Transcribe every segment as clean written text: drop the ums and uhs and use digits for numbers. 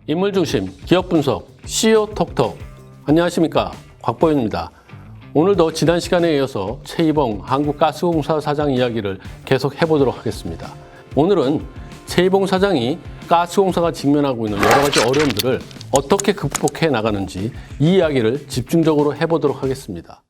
인물중심 기업분석 CEO 톡톡. 안녕하십니까, 곽보현입니다. 오늘도 지난 시간에 이어서 최이봉 한국가스공사 사장 이야기를 계속 해보도록 하겠습니다. 오늘은 최이봉 사장이 가스공사가 직면하고 있는 여러 가지 어려움들을 어떻게 극복해 나가는지 이 이야기를 집중적으로 해보도록 하겠습니다.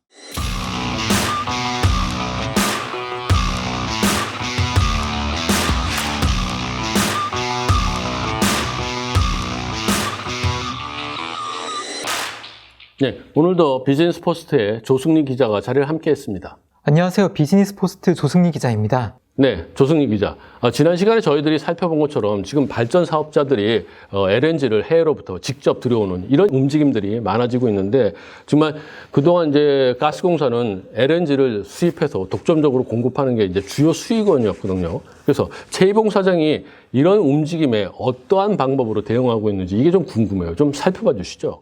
네, 오늘도 비즈니스 포스트의 조승리 기자가 자리를 함께 했습니다. 안녕하세요. 비즈니스 포스트 조승리 기자입니다. 네, 조승리 기자. 지난 시간에 저희들이 살펴본 것처럼 지금 발전 사업자들이 LNG를 해외로부터 직접 들여오는 이런 움직임들이 많아지고 있는데, 정말 그동안 이제 가스공사는 LNG를 수입해서 독점적으로 공급하는 게 이제 주요 수익원이었거든요. 그래서 최이봉 사장이 이런 움직임에 어떠한 방법으로 대응하고 있는지 이게 좀 궁금해요. 좀 살펴봐 주시죠.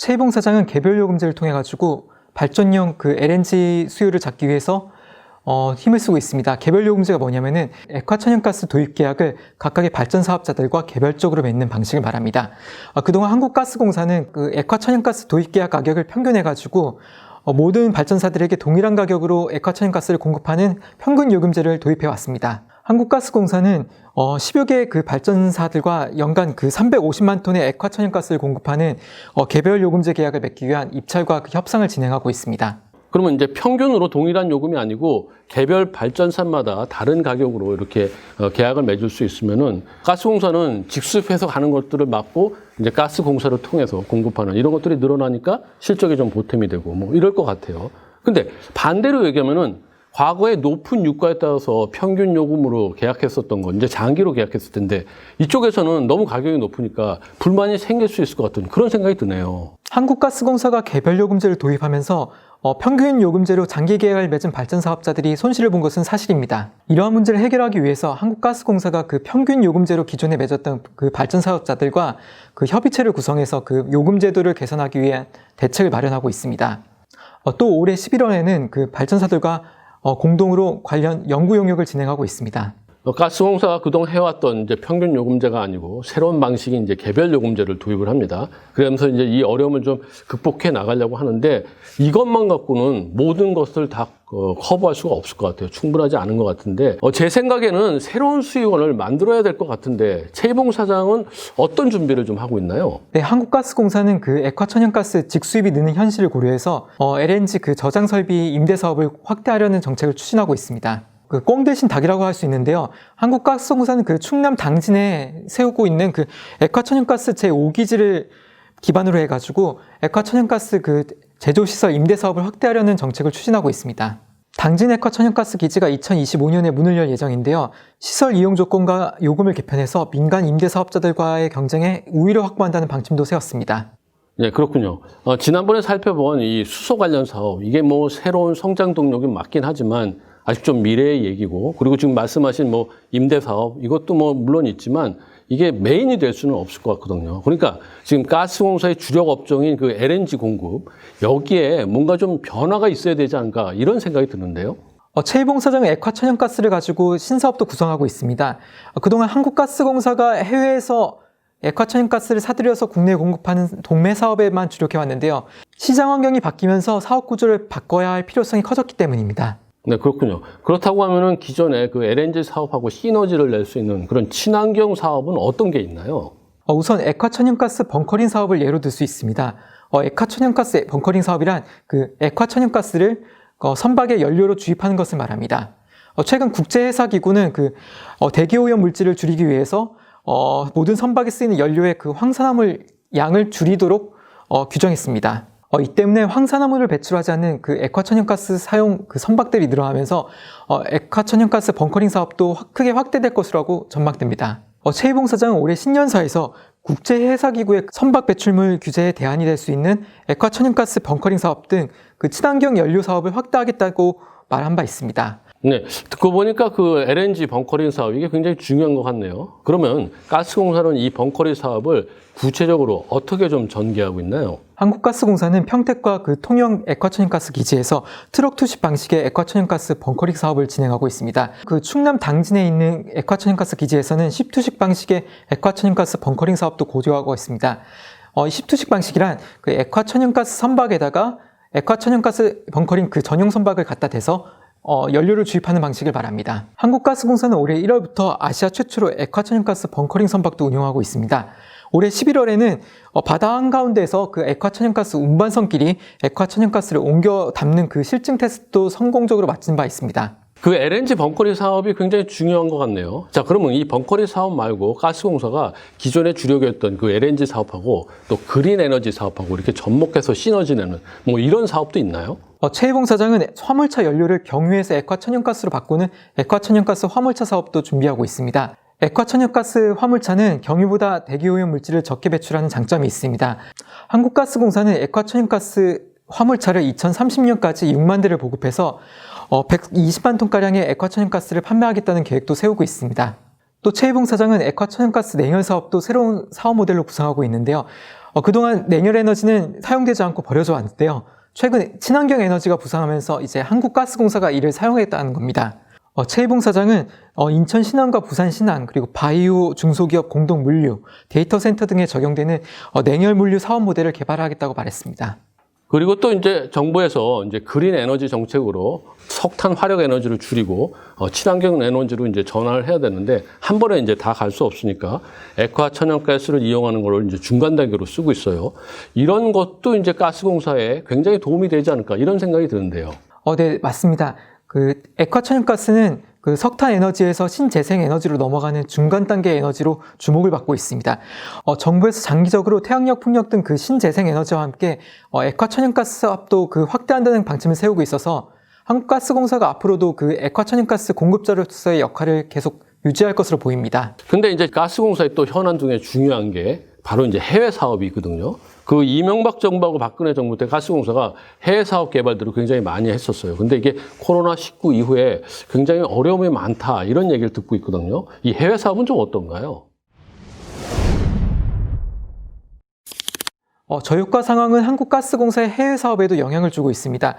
최이봉 사장은 개별 요금제를 통해 가지고 발전용 LNG 수요를 잡기 위해서 힘을 쓰고 있습니다. 개별 요금제가 뭐냐면은 액화천연가스 도입 계약을 각각의 발전 사업자들과 개별적으로 맺는 방식을 말합니다. 그동안 한국가스공사는 액화천연가스 도입 계약 가격을 평균해 가지고 모든 발전사들에게 동일한 가격으로 액화천연가스를 공급하는 평균 요금제를 도입해 왔습니다. 한국가스공사는 10여 개의 발전사들과 연간 350만 톤의 액화천연가스를 공급하는 개별 요금제 계약을 맺기 위한 입찰과 협상을 진행하고 있습니다. 그러면 이제 평균으로 동일한 요금이 아니고 개별 발전사마다 다른 가격으로 이렇게 계약을 맺을 수 있으면은 가스공사는 직수입해서 가는 것들을 막고 이제 가스공사를 통해서 공급하는 이런 것들이 늘어나니까 실적에 좀 보탬이 되고 뭐 이럴 것 같아요. 근데 반대로 얘기하면은 과거에 높은 유가에 따라서 평균 요금으로 계약했었던 건 이제 장기로 계약했을 텐데 이쪽에서는 너무 가격이 높으니까 불만이 생길 수 있을 것 같은 그런 생각이 드네요. 한국가스공사가 개별 요금제를 도입하면서 평균 요금제로 장기 계약을 맺은 발전 사업자들이 손실을 본 것은 사실입니다. 이러한 문제를 해결하기 위해서 한국가스공사가 평균 요금제로 기존에 맺었던 발전 사업자들과 협의체를 구성해서 요금 제도를 개선하기 위한 대책을 마련하고 있습니다. 또 올해 11월에는 발전사들과 공동으로 관련 연구 용역을 진행하고 있습니다. 가스공사가 그동안 해왔던 이제 평균 요금제가 아니고 새로운 방식인 이제 개별 요금제를 도입을 합니다. 그러면서 이제 이 어려움을 좀 극복해 나가려고 하는데 이것만 갖고는 모든 것을 다 커버할 수가 없을 것 같아요. 충분하지 않은 것 같은데 제 생각에는 새로운 수익원을 만들어야 될 것 같은데 최이봉 사장은 어떤 준비를 좀 하고 있나요? 네, 한국가스공사는 액화천연가스 직수입이 느는 현실을 고려해서 LNG 저장 설비 임대 사업을 확대하려는 정책을 추진하고 있습니다. 꽁 대신 닭이라고 할 수 있는데요. 한국가스공사는 충남 당진에 세우고 있는 액화천연가스 제5기지를 기반으로 해가지고 액화천연가스 제조시설 임대 사업을 확대하려는 정책을 추진하고 있습니다. 당진 액화천연가스 기지가 2025년에 문을 열 예정인데요. 시설 이용 조건과 요금을 개편해서 민간 임대 사업자들과의 경쟁에 우위를 확보한다는 방침도 세웠습니다. 네, 그렇군요. 지난번에 살펴본 이 수소 관련 사업, 이게 뭐 새로운 성장 동력이 맞긴 하지만 아직 좀 미래의 얘기고, 그리고 지금 말씀하신 임대 사업, 이것도 물론 있지만 이게 메인이 될 수는 없을 것 같거든요. 그러니까 지금 가스공사의 주력 업종인 LNG 공급, 여기에 뭔가 좀 변화가 있어야 되지 않을까, 이런 생각이 드는데요. 최이봉 사장은 액화천연가스를 가지고 신사업도 구성하고 있습니다. 그동안 한국가스공사가 해외에서 액화천연가스를 사들여서 국내에 공급하는 동매 사업에만 주력해왔는데요. 시장 환경이 바뀌면서 사업 구조를 바꿔야 할 필요성이 커졌기 때문입니다. 네, 그렇군요. 그렇다고 하면은 기존에 LNG 사업하고 시너지를 낼 수 있는 그런 친환경 사업은 어떤 게 있나요? 우선 액화천연가스 벙커링 사업을 예로 들 수 있습니다. 액화천연가스 벙커링 사업이란 액화천연가스를 선박의 연료로 주입하는 것을 말합니다. 최근 국제해사기구는 대기오염 물질을 줄이기 위해서 모든 선박에 쓰이는 연료의 황산화물 양을 줄이도록 규정했습니다. 이 때문에 황산화물을 배출하지 않는 액화천연가스 사용 선박들이 늘어나면서 액화천연가스 벙커링 사업도 크게 확대될 것이라고 전망됩니다. 최이봉 사장은 올해 신년사에서 국제해사기구의 선박 배출물 규제에 대안이 될 수 있는 액화천연가스 벙커링 사업 등 친환경 연료 사업을 확대하겠다고 말한 바 있습니다. 네, 듣고 보니까 그 LNG 벙커링 사업 이게 굉장히 중요한 것 같네요. 그러면 가스공사는 이 벙커링 사업을 구체적으로 어떻게 좀 전개하고 있나요? 한국가스공사는 평택과 그 통영 액화천연가스 기지에서 트럭 투입 방식의 액화천연가스 벙커링 사업을 진행하고 있습니다. 그 충남 당진에 있는 액화천연가스 기지에서는 십투식 방식의 액화천연가스 벙커링 사업도 고려하고 있습니다. 이 십투식 방식이란 그 액화천연가스 선박에다가 액화천연가스 벙커링 그 전용 선박을 갖다 대서 연료를 주입하는 방식을 말합니다. 한국가스공사는 올해 1월부터 아시아 최초로 액화천연가스 벙커링 선박도 운영하고 있습니다. 올해 11월에는 바다 한가운데에서 그 액화천연가스 운반선끼리 액화천연가스를 옮겨 담는 그 실증 테스트도 성공적으로 마친 바 있습니다. 그 LNG 벙커링 사업이 굉장히 중요한 것 같네요. 자, 그러면 이 벙커링 사업 말고 가스공사가 기존에 주력했던 그 LNG 사업하고 또 그린 에너지 사업하고 이렇게 접목해서 시너지 내는 뭐 이런 사업도 있나요? 최희봉 사장은 화물차 연료를 경유해서 액화천연가스로 바꾸는 액화천연가스 화물차 사업도 준비하고 있습니다. 액화천연가스 화물차는 경유보다 대기오염 물질을 적게 배출하는 장점이 있습니다. 한국가스공사는 액화천연가스 화물차를 2030년까지 6만 대를 보급해서 120만 톤가량의 액화천연가스를 판매하겠다는 계획도 세우고 있습니다. 또 최희봉 사장은 액화천연가스 냉열 사업도 새로운 사업 모델로 구상하고 있는데요. 그동안 냉열 에너지는 사용되지 않고 버려져 왔는데요. 최근 친환경 에너지가 부상하면서 이제 한국가스공사가 이를 사용했다는 겁니다. 최희봉 사장은 인천 신안과 부산 신안 그리고 바이오 중소기업 공동 물류, 데이터 센터 등에 적용되는 냉열 물류 사업 모델을 개발하겠다고 말했습니다. 그리고 또 이제 정부에서 이제 그린 에너지 정책으로 석탄 화력 에너지를 줄이고 친환경 에너지로 이제 전환을 해야 되는데 한 번에 이제 다 갈 수 없으니까 액화 천연가스를 이용하는 걸 이제 중간 단계로 쓰고 있어요. 이런 것도 이제 가스공사에 굉장히 도움이 되지 않을까 이런 생각이 드는데요. 네, 맞습니다. 그 액화 천연가스는 그 석탄 에너지에서 신재생 에너지로 넘어가는 중간 단계 에너지로 주목을 받고 있습니다. 정부에서 장기적으로 태양력, 풍력 등 그 신재생 에너지와 함께 액화 천연가스 사업도 그 확대한다는 방침을 세우고 있어서 한국가스공사가 앞으로도 그 액화 천연가스 공급자로서의 역할을 계속 유지할 것으로 보입니다. 근데 이제 가스공사의 또 현안 중에 중요한 게 바로 이제 해외 사업이거든요. 그 이명박 정부하고 박근혜 정부 때 가스공사가 해외 사업 개발들을 굉장히 많이 했었어요. 근데 이게 코로나19 이후에 굉장히 어려움이 많다 이런 얘기를 듣고 있거든요. 이 해외 사업은 좀 어떤가요? 저유가 상황은 한국가스공사의 해외 사업에도 영향을 주고 있습니다.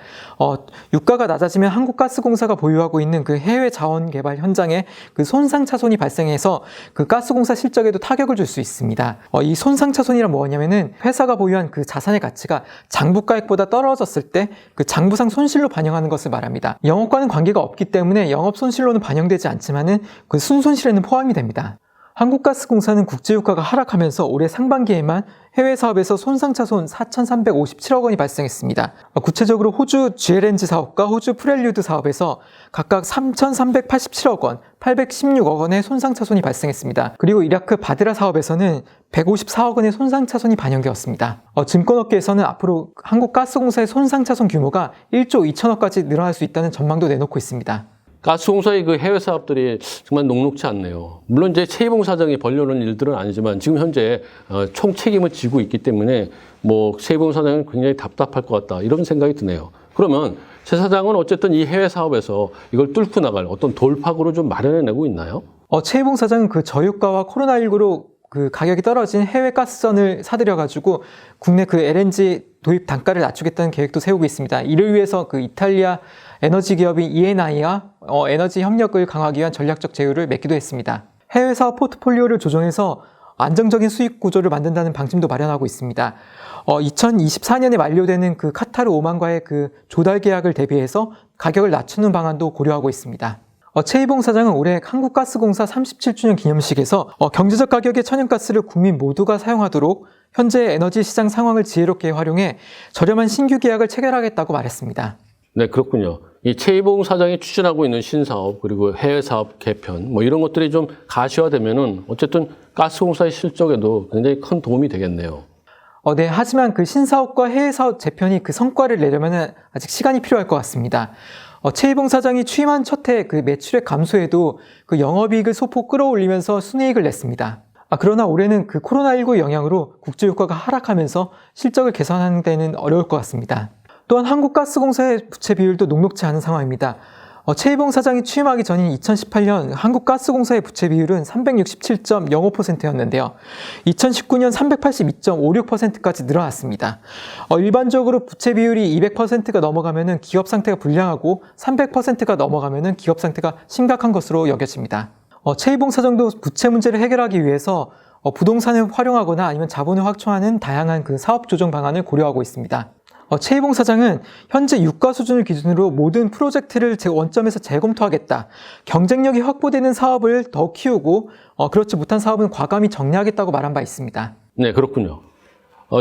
유가가 낮아지면 한국가스공사가 보유하고 있는 그 해외 자원 개발 현장에 그 손상 차손이 발생해서 그 가스공사 실적에도 타격을 줄 수 있습니다. 이 손상 차손이란 뭐냐면은 회사가 보유한 그 자산의 가치가 장부가액보다 떨어졌을 때 그 장부상 손실로 반영하는 것을 말합니다. 영업과는 관계가 없기 때문에 영업 손실로는 반영되지 않지만은 그 순손실에는 포함이 됩니다. 한국가스공사는 국제유가가 하락하면서 올해 상반기에만 해외 사업에서 손상차손 4,357억 원이 발생했습니다. 구체적으로 호주 GLNG 사업과 호주 프렐류드 사업에서 각각 3,387억 원, 816억 원의 손상차손이 발생했습니다. 그리고 이라크 바드라 사업에서는 154억 원의 손상차손이 반영되었습니다. 증권업계에서는 앞으로 한국가스공사의 손상차손 규모가 1조 2천억까지 늘어날 수 있다는 전망도 내놓고 있습니다. 가스공사의 그 해외 사업들이 정말 녹록지 않네요. 물론 이제 최희봉 사장이 벌려놓은 일들은 아니지만 지금 현재 총 책임을 지고 있기 때문에 뭐 최희봉 사장은 굉장히 답답할 것 같다 이런 생각이 드네요. 그러면 최 사장은 어쨌든 이 해외 사업에서 이걸 뚫고 나갈 어떤 돌파구를 좀 마련해내고 있나요? 최희봉 사장은 그 저유가와 코로나19로 그 가격이 떨어진 해외 가스전을 사들여가지고 국내 그 LNG 도입 단가를 낮추겠다는 계획도 세우고 있습니다. 이를 위해서 그 이탈리아 에너지 기업인 ENI와 에너지 협력을 강화하기 위한 전략적 제휴를 맺기도 했습니다. 해외 사업 포트폴리오를 조정해서 안정적인 수익 구조를 만든다는 방침도 마련하고 있습니다. 2024년에 만료되는 그 카타르 오만과의 그 조달 계약을 대비해서 가격을 낮추는 방안도 고려하고 있습니다. 최희봉 사장은 올해 한국가스공사 37주년 기념식에서 경제적 가격의 천연가스를 국민 모두가 사용하도록 현재 에너지 시장 상황을 지혜롭게 활용해 저렴한 신규 계약을 체결하겠다고 말했습니다. 네, 그렇군요. 이 최희봉 사장이 추진하고 있는 신사업 그리고 해외 사업 개편 뭐 이런 것들이 좀 가시화되면은 어쨌든 가스공사의 실적에도 굉장히 큰 도움이 되겠네요. 네, 하지만 그 신사업과 해외 사업 재편이 그 성과를 내려면 아직 시간이 필요할 것 같습니다. 최희봉 사장이 취임한 첫 해 그 매출액 감소에도 그 영업이익을 소폭 끌어올리면서 순이익을 냈습니다. 그러나 올해는 그 코로나19 영향으로 국제유가가 하락하면서 실적을 개선하는 데는 어려울 것 같습니다. 또한 한국가스공사의 부채 비율도 녹록지 않은 상황입니다. 최희봉 사장이 취임하기 전인 2018년 한국가스공사의 부채 비율은 367.05%였는데요. 2019년 382.56%까지 늘어났습니다. 일반적으로 부채 비율이 200%가 넘어가면은 기업 상태가 불량하고 300%가 넘어가면은 기업 상태가 심각한 것으로 여겨집니다. 최희봉 사장도 부채 문제를 해결하기 위해서 부동산을 활용하거나 아니면 자본을 확충하는 다양한 그 사업 조정 방안을 고려하고 있습니다. 최희봉 사장은 현재 유가 수준을 기준으로 모든 프로젝트를 원점에서 재검토하겠다. 경쟁력이 확보되는 사업을 더 키우고 그렇지 못한 사업은 과감히 정리하겠다고 말한 바 있습니다. 네, 그렇군요.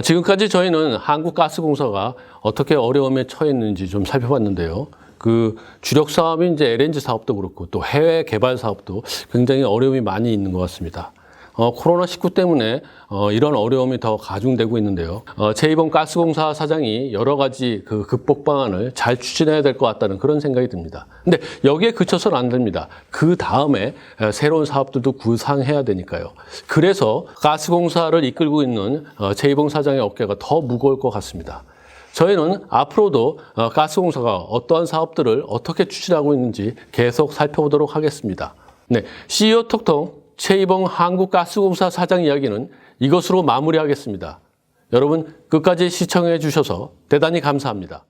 지금까지 저희는 한국가스공사가 어떻게 어려움에 처했는지 좀 살펴봤는데요. 그 주력 사업인 이제 LNG 사업도 그렇고 또 해외 개발 사업도 굉장히 어려움이 많이 있는 것 같습니다. 코로나19 때문에 이런 어려움이 더 가중되고 있는데요. 최희봉 가스공사 사장이 여러 가지 그 극복 방안을 잘 추진해야 될 것 같다는 그런 생각이 듭니다. 근데 여기에 그쳐서는 안 됩니다. 그 다음에 새로운 사업들도 구상해야 되니까요. 그래서 가스공사를 이끌고 있는 최희봉 사장의 어깨가 더 무거울 것 같습니다. 저희는 앞으로도 가스공사가 어떠한 사업들을 어떻게 추진하고 있는지 계속 살펴보도록 하겠습니다. 네, CEO 톡톡 최희봉 한국가스공사 사장 이야기는 이것으로 마무리하겠습니다. 여러분 끝까지 시청해 주셔서 대단히 감사합니다.